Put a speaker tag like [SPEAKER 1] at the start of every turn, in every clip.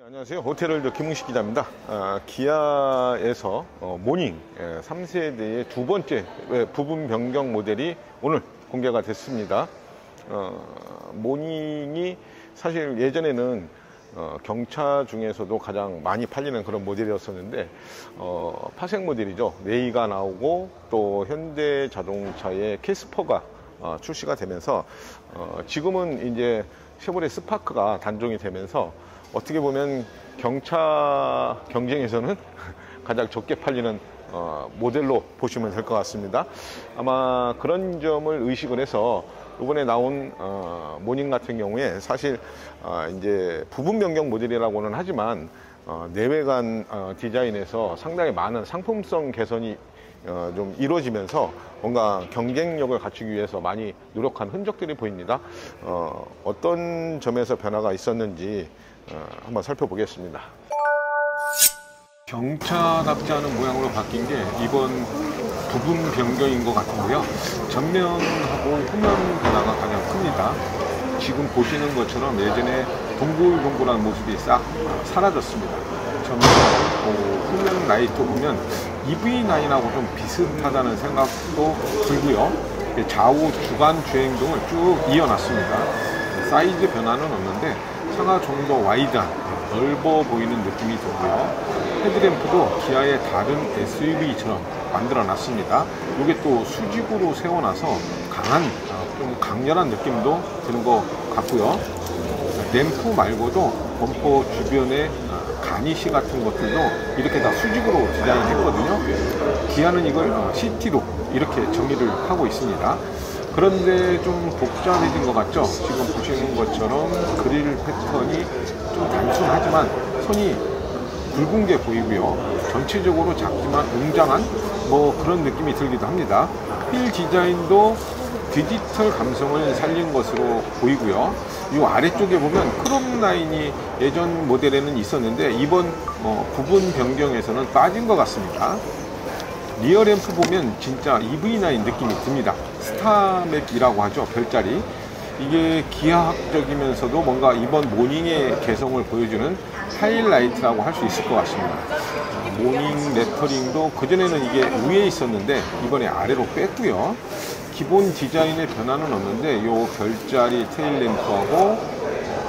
[SPEAKER 1] 안녕하세요. 호텔월드 김웅식 기자입니다. 기아에서 모닝 3세대의 두 번째 부분 변경 모델이 오늘 공개가 됐습니다. 모닝이 사실 예전에는 경차 중에서도 가장 많이 팔리는 그런 모델이었었는데 파생 모델이죠. 레이가 나오고 또 현대자동차의 캐스퍼가 출시가 되면서 지금은 이제 쉐보레 스파크가 단종이 되면서 어떻게 보면 경차 경쟁에서는 가장 적게 팔리는 모델로 보시면 될 것 같습니다. 아마 그런 점을 의식을 해서 이번에 나온 모닝 같은 경우에 사실 이제 부분 변경 모델이라고는 하지만 내외관 디자인에서 상당히 많은 상품성 개선이 좀 이루어지면서 뭔가 경쟁력을 갖추기 위해서 많이 노력한 흔적들이 보입니다. 어떤 점에서 변화가 있었는지 한번 살펴보겠습니다. 경차답지 않은 모양으로 바뀐 게 이번 부분 변경인 것 같은데요. 전면하고 후면 변화가 가장 큽니다. 지금 보시는 것처럼 예전에 동글동글한 모습이 싹 사라졌습니다. 전면, 후면 라이트 보면 EV9하고 좀 비슷하다는 생각도 들고요. 좌우 주간 주행등을 쭉 이어놨습니다. 사이즈 변화는 없는데 차가 좀 더 와이드한, 넓어 보이는 느낌이 들고요. 헤드램프도 기아의 다른 SUV처럼 만들어 놨습니다. 이게 또 수직으로 세워놔서 좀 강렬한 느낌도 드는 것 같고요. 램프 말고도 범퍼 주변에 가니시 같은 것들도 이렇게 다 수직으로 디자인했거든요. 기아는 이걸 CT로 이렇게 정의를 하고 있습니다. 그런데 좀 복잡해진 것 같죠? 지금 보시는 것처럼 그릴 패턴이 좀 단순하지만 손이 굵은 게 보이고요. 전체적으로 작지만 웅장한 그런 느낌이 들기도 합니다. 휠 디자인도 디지털 감성을 살린 것으로 보이고요. 이 아래쪽에 보면 크롬 라인이 예전 모델에는 있었는데 이번 부분 변경에서는 빠진 것 같습니다. 리어 램프 보면 진짜 EV9 느낌이 듭니다. 스타맥이라고 하죠. 별자리. 이게 기하학적이면서도 뭔가 이번 모닝의 개성을 보여주는 하이라이트라고 할 수 있을 것 같습니다. 모닝 레터링도 그전에는 이게 위에 있었는데 이번에 아래로 뺐고요. 기본 디자인의 변화는 없는데 이 별자리 테일 램프하고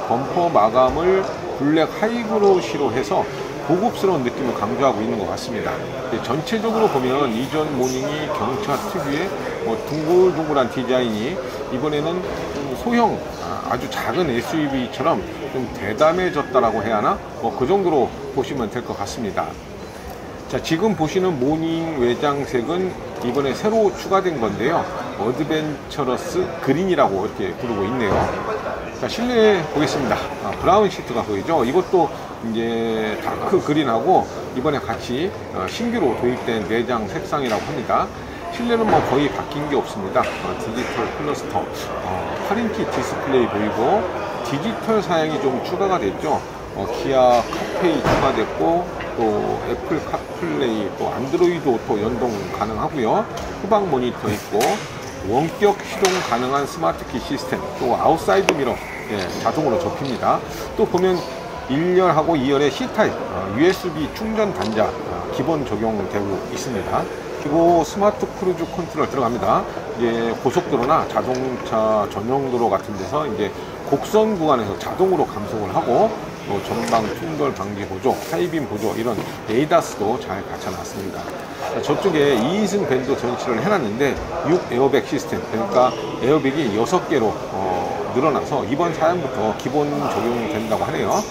[SPEAKER 1] 범퍼 마감을 블랙 하이그로시로 해서 고급스러운 느낌을 강조하고 있는 것 같습니다. 전체적으로 보면 이전 모닝이 경차 특유의 둥글둥글한 디자인이 이번에는 소형 아주 작은 SUV처럼 좀 대담해졌다라고 해야 하나? 그 정도로 보시면 될 것 같습니다. 자, 지금 보시는 모닝 외장색은 이번에 새로 추가된 건데요. 어드벤처러스 그린이라고 이렇게 부르고 있네요. 자, 실내 보겠습니다. 브라운 시트가 보이죠? 이것도 이제 다크 그린하고 이번에 같이 신규로 도입된 내장 색상이라고 합니다. 실내는 거의 바뀐 게 없습니다. 디지털 클러스터, 8인치 디스플레이 보이고 디지털 사양이 좀 추가가 됐죠. 기아 카페이 추가됐고 또 애플 카플레이, 또 안드로이드 오토 연동 가능하고요. 후방 모니터 있고 원격 시동 가능한 스마트키 시스템, 또 아웃사이드 미러 자동으로 접힙니다. 또 보면 1열하고 2열에 C타입 USB 충전 단자 기본 적용되고 있습니다. 그리고 스마트 크루즈 컨트롤 들어갑니다. 이제 고속도로나 자동차 전용도로 같은 데서 이제 곡선 구간에서 자동으로 감속을 하고 또 전방 충돌 방지 보조, 하이빔 보조 이런 에이다스도 잘 갖춰놨습니다. 저쪽에 2인승 밴도 전시를 해놨는데 6 에어백 시스템, 그러니까 에어백이 6개로 늘어나서 이번 사양부터 기본 적용된다고 하네요.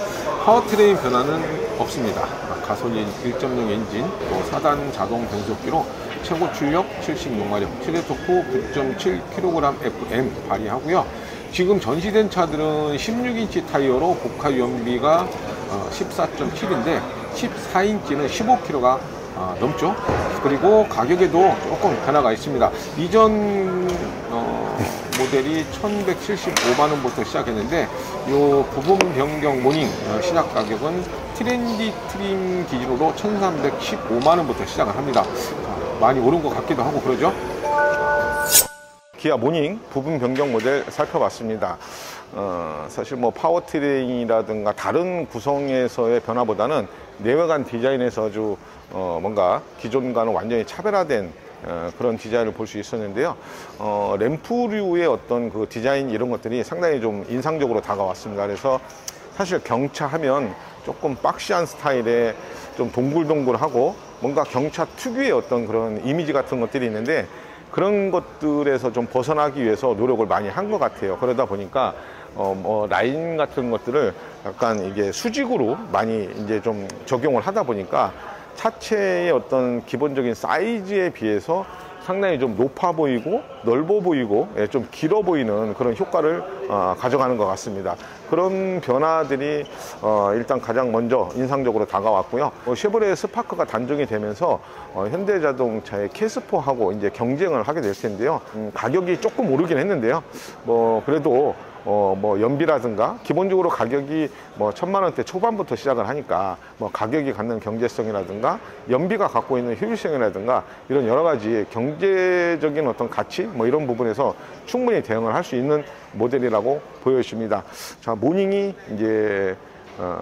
[SPEAKER 1] 파워트레인 변화는 없습니다. 가솔린 1.0 엔진, 또 4단 자동 변속기로 최고 출력 76마력, 최대 토크 9.7kg FM 발휘하고요. 지금 전시된 차들은 16인치 타이어로 고가 연비가 14.7인데 14인치는 15kg가 넘죠. 그리고 가격에도 조금 변화가 있습니다. 이전 모델이 1175만원부터 시작했는데 이 부분 변경 모닝 시작 가격은 트렌디 트림 기준으로 1315만원부터 시작을 합니다. 많이 오른 것 같기도 하고 그러죠. 기아 모닝 부분 변경 모델 살펴봤습니다.
[SPEAKER 2] 사실 뭐 파워트레인이라든가 다른 구성에서의 변화보다는 내외관 디자인에서 아주 뭔가 기존과는 완전히 차별화된 그런 디자인을 볼 수 있었는데요. 램프류의 어떤 그 디자인 이런 것들이 상당히 좀 인상적으로 다가왔습니다. 그래서 사실 경차 하면 조금 박시한 스타일의 좀 동글동글하고 뭔가 경차 특유의 어떤 그런 이미지 같은 것들이 있는데, 그런 것들에서 좀 벗어나기 위해서 노력을 많이 한 것 같아요. 그러다 보니까 뭐 라인 같은 것들을 약간 이게 수직으로 많이 이제 좀 적용을 하다 보니까 차체의 어떤 기본적인 사이즈에 비해서 상당히 좀 높아 보이고 넓어 보이고 좀 길어 보이는 그런 효과를 가져가는 것 같습니다. 그런 변화들이 일단 가장 먼저 인상적으로 다가왔고요. 쉐보레 스파크가 단종이 되면서 현대자동차의 캐스퍼하고 이제 경쟁을 하게 될 텐데요. 가격이 조금 오르긴 했는데요. 뭐 그래도 뭐 연비라든가 기본적으로 가격이 뭐 1000만 원대 초반부터 시작을 하니까 뭐 가격이 갖는 경제성이라든가 연비가 갖고 있는 효율성이라든가 이런 여러 가지 경제적인 어떤 가치 뭐 이런 부분에서 충분히 대응을 할 수 있는 모델이라고 보여집니다. 자, 모닝이 이제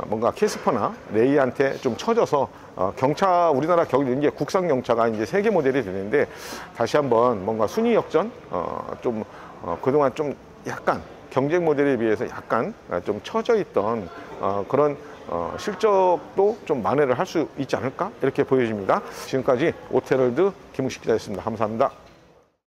[SPEAKER 2] 뭔가 캐스퍼나 레이한테 좀 처져서 경차 우리나라 이제 국산 경차가 이제 3개 모델이 되는데, 다시 한번 뭔가 순위 역전 좀 그동안 좀 약간 경쟁 모델에 비해서 약간 좀 처져 있던 그런 실적도 좀 만회를 할 수 있지 않을까 이렇게 보여집니다. 지금까지 오테럴드 김웅식 기자였습니다. 감사합니다.